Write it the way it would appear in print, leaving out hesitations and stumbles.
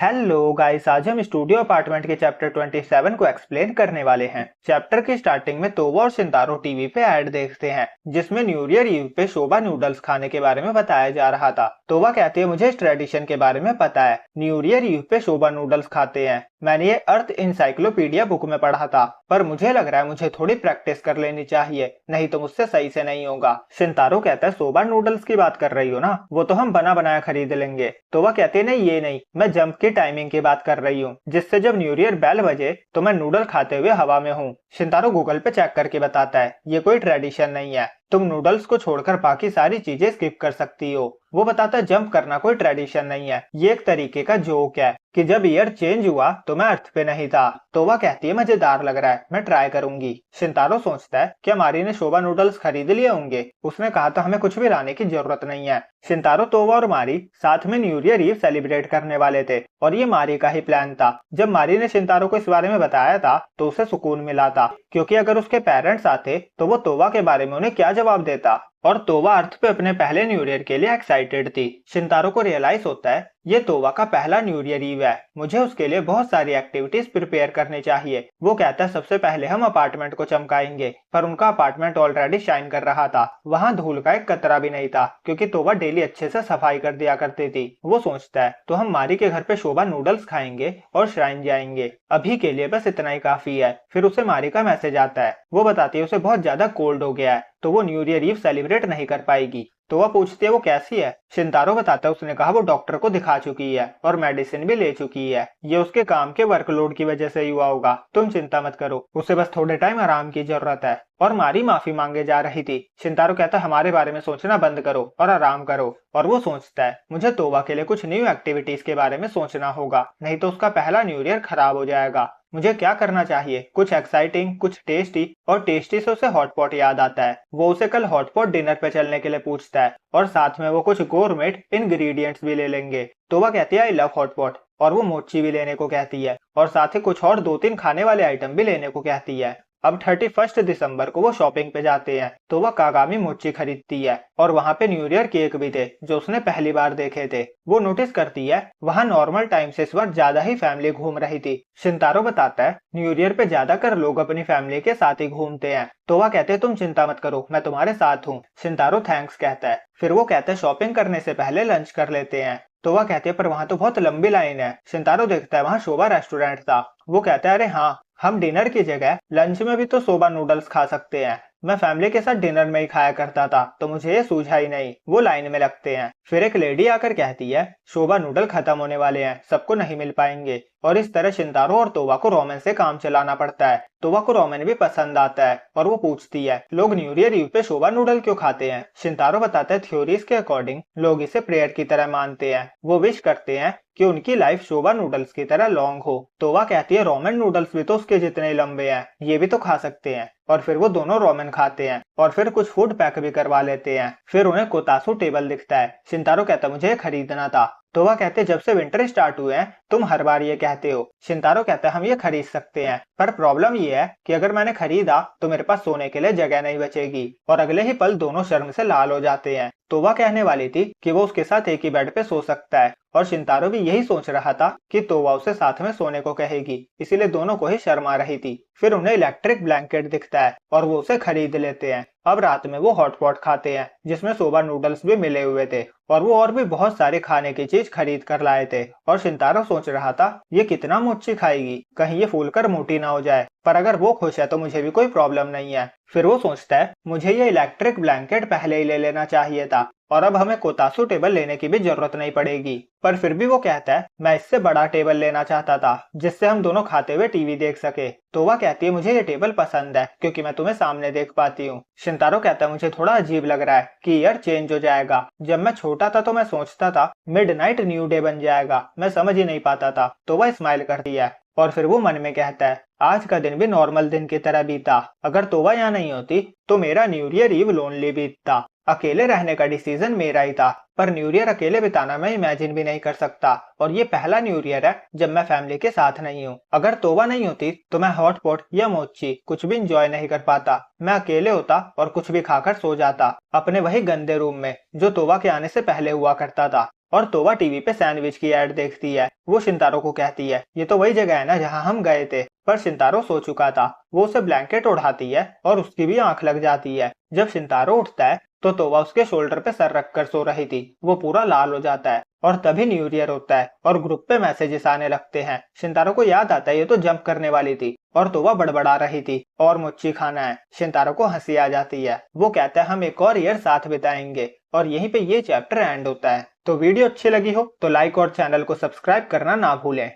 Hello guys, आज हम studio apartment के चैप्टर 27 को एक्सप्लेन करने वाले हैं। चैप्टर की स्टार्टिंग में तोवा और शिंतारो टीवी पे ऐड देखते हैं जिसमें न्यू ईयर ईव पे सोबा नूडल्स खाने के बारे में बताया जा रहा था। तोवा कहती है मुझे इस ट्रेडिशन के बारे में पता है, न्यू ईयर ईव पे सोबा नूडल्स खाते हैं। मैंने ये अर्थ इंसाइक्लोपीडिया बुक में पढ़ा था, पर मुझे लग रहा है मुझे थोड़ी प्रैक्टिस कर लेनी चाहिए, नहीं तो मुझसे सही से नहीं होगा। शिंतारो कहता है सोबा नूडल्स की बात कर रही हो ना, वो तो हम बना बनाया खरीद लेंगे। तोवा कहती है नहीं, ये नहीं, मैं जंप की टाइमिंग की बात कर रही हूँ, जिससे जब न्यू ईयर बेल बजे तो मैं नूडल खाते हुए हवा में हूँ। शिंतारो गूगल पे चेक करके बताता है ये कोई ट्रेडिशन नहीं है, तुम नूडल्स को छोड़कर बाकी सारी चीजें स्किप कर सकती हो। वो बताता है जंप करना कोई ट्रेडिशन नहीं है, ये एक तरीके का जोक है कि जब ईयर चेंज हुआ तो मैं अर्थ पे नहीं था। तोवा कहती है मजेदार लग रहा है, मैं ट्राई करूंगी। शिंतारो सोचता है क्या मारी ने सोबा नूडल्स खरीद लिए होंगे, उसने कहा था हमें कुछ भी लाने की जरूरत नहीं है। शिंतारो, तोवा और मारी साथ में न्यू ईयर ईव सेलिब्रेट करने वाले थे और ये मारी का ही प्लान था। जब मारी ने शिंतारो को इस बारे में बताया था तो उसे सुकून मिला था, क्योंकि अगर उसके पेरेंट्स आते तो वो तोवा के बारे में उन्हें क्या जवाब देता। और तोवा अर्थ पे अपने पहले न्यू ईयर के लिए एक्साइटेड थी। शिंतारो को रियलाइज होता है ये तोवा का पहला न्यू ईयर ईव है, मुझे उसके लिए बहुत सारी एक्टिविटीज प्रिपेयर करनी चाहिए। वो कहता है सबसे पहले हम अपार्टमेंट को चमकाएंगे, पर उनका अपार्टमेंट ऑलरेडी शाइन कर रहा था, वहाँ धूल का एक कतरा भी नहीं था, क्योंकि तोवा डेली अच्छे से सफाई कर दिया करती थी। वो सोचता है तो हम मारी के घर पे शोभा नूडल्स खाएंगे और श्राइन जाएंगे, अभी के लिए बस इतना ही काफी है। फिर उसे मारी का मैसेज आता है, वो बताती है उसे बहुत ज्यादा कोल्ड हो गया है तो वो न्यू ईयर ईव सेलिब्रेट नहीं कर पाएगी। तो वह पूछती है वो कैसी है। शिंतारो बताता है उसने कहा वो डॉक्टर को दिखा चुकी है और मेडिसिन भी ले चुकी है, ये उसके काम के वर्कलोड की वजह से हुआ होगा, तुम चिंता मत करो, उसे बस थोड़े टाइम आराम की जरूरत है। और मारी माफी मांगे जा रही थी। शिंतारो कहता है हमारे बारे में सोचना बंद करो और आराम करो। और वो सोचता है मुझे तोवा के लिए कुछ न्यू एक्टिविटीज के बारे में सोचना होगा, नहीं तो उसका पहला न्यू ईयर खराब हो जाएगा। मुझे क्या करना चाहिए, कुछ एक्साइटिंग, कुछ टेस्टी। और टेस्टी से उसे हॉटपॉट याद आता है, वो उसे कल हॉटपॉट डिनर पे चलने के लिए पूछता है और साथ में वो कुछ गोरमेट इंग्रेडिएंट्स भी ले लेंगे। तो वह कहती है आई लव हॉटपॉट, और वो मोची भी लेने को कहती है और साथ ही कुछ और 2-3 खाने वाले आइटम भी लेने को कहती है। अब 31 दिसंबर को वो शॉपिंग पे जाते हैं तो वह कागामी मोची खरीदती है और वहाँ पे न्यू ईयर केक भी थे जो उसने पहली बार देखे थे। वो नोटिस करती है वहाँ नॉर्मल टाइम से इस बार ज्यादा ही फैमिली घूम रही थी। शिंतारो बताता है न्यू ईयर पे ज्यादातर लोग अपनी फैमिली के साथ ही घूमते हैं। तो वह कहते हैं तुम चिंता मत करो, मैं तुम्हारे साथ हूँ। शिंतारो थैंक्स कहता है, फिर वो कहता है शॉपिंग करने से पहले लंच कर लेते हैं। तो वह कहते हैं पर वहाँ तो बहुत लंबी लाइन है। शिंतारो देखता है वहाँ शोभा रेस्टोरेंट था। वो कहता है अरे हाँ, हम डिनर की जगह लंच में भी तो सोबा नूडल्स खा सकते हैं, मैं फैमिली के साथ डिनर में ही खाया करता था तो मुझे ये सूझा ही नहीं। वो लाइन में लगते हैं। फिर एक लेडी आकर कहती है शोबा नूडल खत्म होने वाले हैं, सबको नहीं मिल पाएंगे। और इस तरह शिंतारो और तोवा को रोमन से काम चलाना पड़ता है। तोवा को रोमन भी पसंद आता है और वो पूछती है लोग न्यू ईयर ईव पे शोबा नूडल क्यों खाते हैं। शिंतारो बताता है थ्योरीज के अकॉर्डिंग लोग इसे प्रेयर की तरह मानते हैं, वो विश करते हैं कि उनकी लाइफ शोबा नूडल्स की तरह लॉन्ग हो। तोवा कहती है रोमन नूडल्स भी तो उसके जितने लंबे हैं, ये भी तो खा सकते हैं। और फिर वो दोनों रोमन खाते हैं और फिर कुछ फूड पैक भी करवा लेते हैं। फिर उन्हें कोतासू टेबल दिखता है। शिंतारो कहता है मुझे खरीदना था। तो वह कहते जब से विंटर स्टार्ट हुए हैं तुम हर बार ये कहते हो। शिंतारो कहता है हम ये खरीद सकते हैं, पर प्रॉब्लम ये है कि अगर मैंने खरीदा तो मेरे पास सोने के लिए जगह नहीं बचेगी। और अगले ही पल दोनों शर्म से लाल हो जाते हैं। तो वह कहने वाली थी कि वो उसके साथ एक ही बेड पे सो सकता है और शिंतारो भी यही सोच रहा था कि तोवा उसे साथ में सोने को कहेगी, इसीलिए दोनों को ही शर्म आ रही थी। फिर उन्हें इलेक्ट्रिक ब्लैंकेट दिखता है और वो उसे खरीद लेते हैं। अब रात में वो हॉटपॉट खाते हैं जिसमें सोबा नूडल्स भी मिले हुए थे और वो और भी बहुत सारे खाने की चीज खरीद कर लाए थे। और शिंतारो सोच रहा था ये कितना मोची खाएगी, कहीं ये फूलकर मोटी ना हो जाए, पर अगर वो खुश है तो मुझे भी कोई प्रॉब्लम नहीं है। फिर वो सोचता है मुझे ये इलेक्ट्रिक ब्लैंकेट पहले ही ले लेना चाहिए था और अब हमें कोतासू टेबल लेने की भी जरूरत नहीं पड़ेगी। पर फिर भी वो कहता है मैं इससे बड़ा टेबल लेना चाहता था जिससे हम दोनों खाते हुए टीवी देख सके। तो वह कहती है मुझे ये टेबल पसंद है क्योंकि मैं तुम्हें सामने देख पाती हूँ। शिंतारो कहता है मुझे थोड़ा अजीब लग रहा है कि ईयर चेंज हो जाएगा, जब मैं छोटा था तो मैं सोचता था मिडनाइट न्यू डे बन जाएगा, मैं समझ ही नहीं पाता था। तो वह स्माइल करती है और फिर वो मन में कहता है आज का दिन भी नॉर्मल दिन की तरह बीता, अगर तोवा यहाँ नहीं होती तो मेरा न्यू ईयर ईव लोनली बीतता। अकेले रहने का डिसीजन मेरा ही था, पर न्यू ईयर अकेले बिताना मैं इमेजिन भी नहीं कर सकता और ये पहला न्यू ईयर है जब मैं फैमिली के साथ नहीं हूँ। अगर तोवा नहीं होती तो मैं हॉटपॉट या मोची कुछ भी इंजॉय नहीं कर पाता, मैं अकेले होता और कुछ भी खाकर सो जाता अपने वही गंदे रूम में जो तोवा के आने से पहले हुआ करता था। और तोवा टीवी पे सैंडविच की ऐड देखती है। वो शिंतारो को कहती है, ये तो वही जगह है ना जहाँ हम गए थे। पर शिंतारो सो चुका था। वो उसे ब्लैंकेट उड़ाती है और उसकी भी आंख लग जाती है। जब शिंतारो उठता है तो तोवा उसके शोल्डर पे सर रखकर सो रही थी। वो पूरा लाल हो जाता है और तभी न्यू ईयर होता है और ग्रुप पे मैसेजेस आने लगते हैं। शिंतारो को याद आता है ये तो जंप करने वाली थी और तोवा बड़बड़ा रही थी और मोची खाना है। शिंतारो को हंसी आ जाती है। वो कहता है हम एक और ईयर साथ बिताएंगे और यहीं पे ये चैप्टर एंड होता है। तो वीडियो अच्छी लगी हो तो लाइक और चैनल को सब्सक्राइब करना ना भूलें।